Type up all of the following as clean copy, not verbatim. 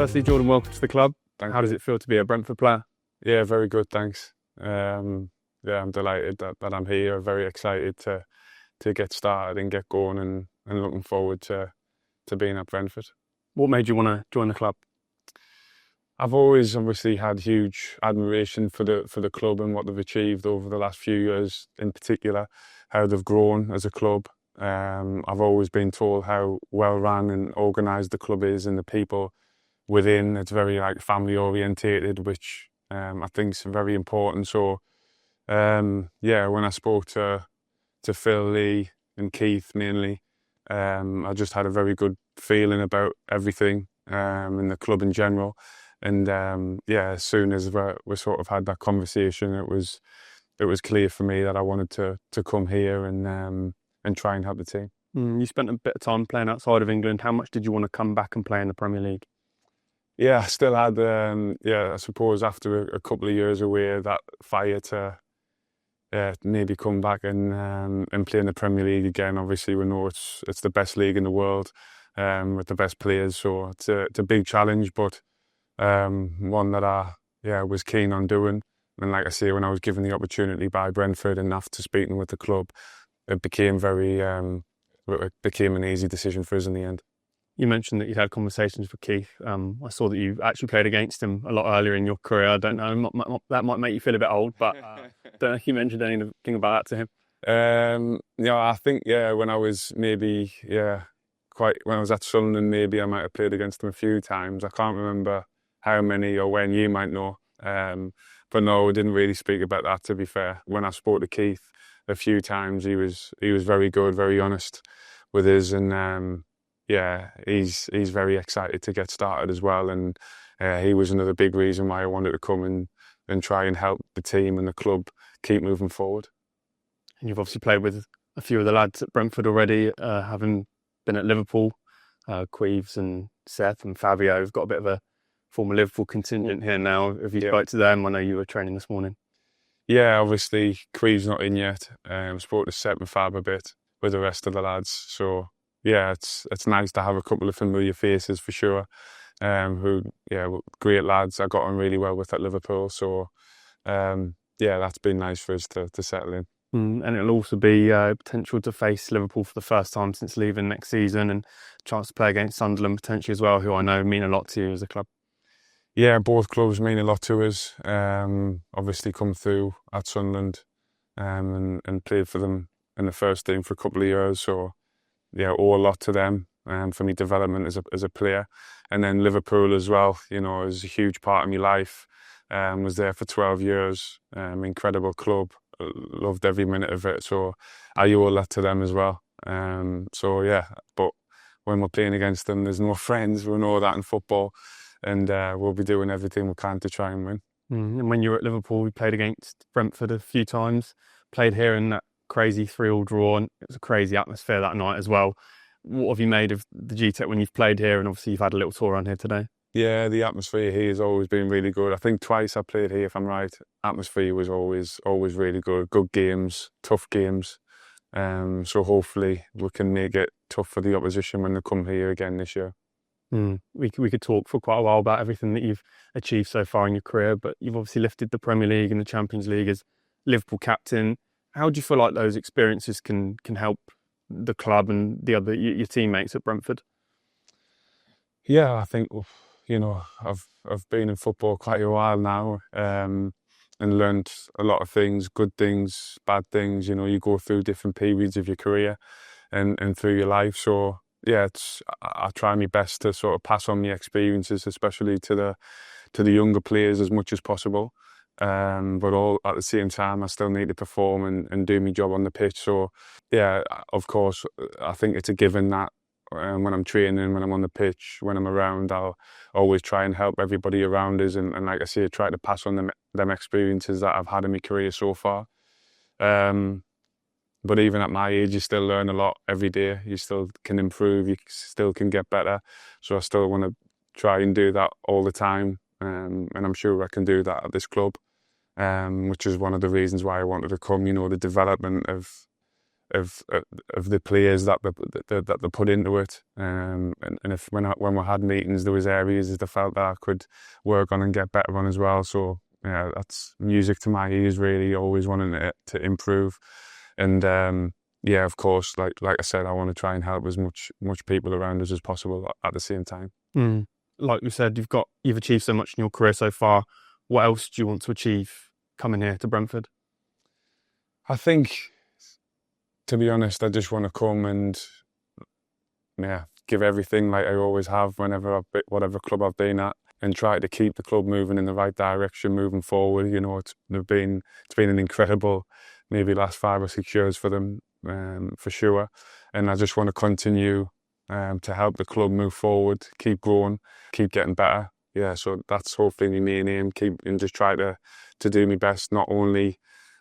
Firstly, Jordan, welcome to the club. How does it feel to be a Brentford player? Yeah, very good, thanks. Yeah, I'm delighted that I'm here. Very excited to get started and get going, and looking forward to being at Brentford. What made you want to join the club? I've always obviously had huge admiration for the club and what they've achieved over the last few years, in particular, how they've grown as a club. I've always been told how well run and organised the club is, and the people within. It's very family orientated, which I think is very important. So yeah, when I spoke to Phil, Lee and Keith mainly, I just had a very good feeling about everything in the club in general. And yeah, as soon as we sort of had that conversation, it was clear for me that I wanted to come here and try and help the team. You spent a bit of time playing outside of England. How much did you want to come back and play in the Premier League? Yeah, I still had, yeah, I suppose after a couple of years away, that fire to maybe come back and play in the Premier League again. Obviously, we know it's the best league in the world with the best players, so it's a big challenge, but one that I was keen on doing. And like I say, when I was given the opportunity by Brentford and after speaking with the club, it became it became an easy decision for us in the end. You mentioned that you'd had conversations with Keith. I saw that you actually played against him a lot earlier in your career. I don't know, that might make you feel a bit old, but I don't know if you mentioned anything about that to him. Yeah, I think, when I was maybe, when I was at Sunderland, maybe I might have played against him a few times. I can't remember how many or when, you might know. But no, we didn't really speak about that, to be fair. When I spoke to Keith a few times, he was very good, very honest with us, and yeah, he's very excited to get started as well, and he was another big reason why I wanted to come and try and help the team and the club keep moving forward. And you've obviously played with a few of the lads at Brentford already, having been at Liverpool. Queeves and Seth and Fabio have got a bit of a former Liverpool contingent here now. Have you spoke to them? I know you were training this morning. Yeah, obviously Queeves not in yet. Spoke to Seth and Fab a bit with the rest of the lads, so yeah, it's nice to have a couple of familiar faces for sure. Who, great lads I got on really well with at Liverpool. So yeah, that's been nice for us to settle in. And it'll also be potential to face Liverpool for the first time since leaving next season, and a chance to play against Sunderland potentially as well, who I know mean a lot to you as a club. Yeah, both clubs mean a lot to us. Obviously come through at Sunderland and played for them in the first team for a couple of years. So yeah, owe a lot to them for my development as a player. And then Liverpool as well, is a huge part of my life. Was there for 12 years. Incredible club. Loved every minute of it. So I owe a lot to them as well. So yeah, but when we're playing against them, there's no friends. We know that in football. And we'll be doing everything we can to try and win. And when you were at Liverpool, we played against Brentford a few times. Played here in that crazy 3-3 draw, and it was a crazy atmosphere that night as well. What have you made of the GTEC when you've played here, and obviously you've had a little tour around here today? Yeah, the atmosphere here has always been really good. I think twice I played here, if I'm right. Atmosphere was always really good. Good games, tough games. So hopefully we can make it tough for the opposition when they come here again this year. We could talk for quite a while about everything that you've achieved so far in your career, but you've obviously lifted the Premier League and the Champions League as Liverpool captain. How do you feel like those experiences can help the club and your teammates at Brentford? Yeah, I think I've been in football quite a while now, and learned a lot of things, good things, bad things. You go through different periods of your career and through your life. So yeah, I try my best to sort of pass on my experiences, especially to the younger players, as much as possible. But all at the same time, I still need to perform and do my job on the pitch. So yeah, of course, I think it's a given that when I'm training, when I'm on the pitch, when I'm around, I'll always try and help everybody around us, and like I say, try to pass on them experiences that I've had in my career so far. But even at my age, you still learn a lot every day. You still can improve. You still can get better. So I still want to try and do that all the time. And I'm sure I can do that at this club, which is one of the reasons why I wanted to come. The development of of the players that they put into it. And if when we had meetings, there was areas that I felt that I could work on and get better on as well. So yeah, that's music to my ears. Really, always wanting to improve, and yeah, of course, like I said, I want to try and help as much people around us as possible at the same time. Like you said, you've achieved so much in your career so far. What else do you want to achieve coming here to Brentford? I think, to be honest, I just want to come and give everything like I always have whenever whatever club I've been at, and try to keep the club moving in the right direction, moving forward. You know, it's been an incredible, maybe last 5 or 6 years for them, for sure. And I just want to continue to help the club move forward, keep growing, keep getting better. Yeah, so that's hopefully my main aim. And just try to do my best, not only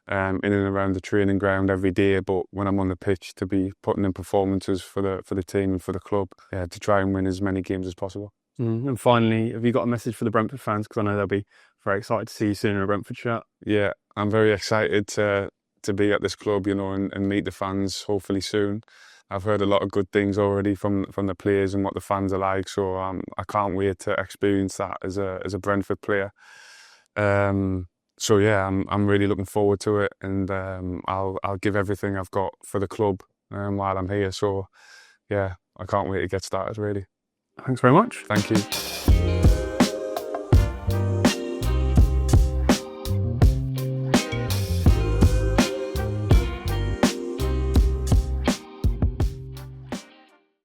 in and around the training ground every day, but when I'm on the pitch, to be putting in performances for the team and for the club, to try and win as many games as possible. And finally, have you got a message for the Brentford fans? Because I know they'll be very excited to see you soon in a Brentford shirt. Yeah, I'm very excited to be at this club, you know, and meet the fans hopefully soon. I've heard a lot of good things already from the players and what the fans are like, so I can't wait to experience that as a Brentford player. So yeah, I'm really looking forward to it, and I'll give everything I've got for the club while I'm here. So yeah, I can't wait to get started, really. Thanks very much. Thank you.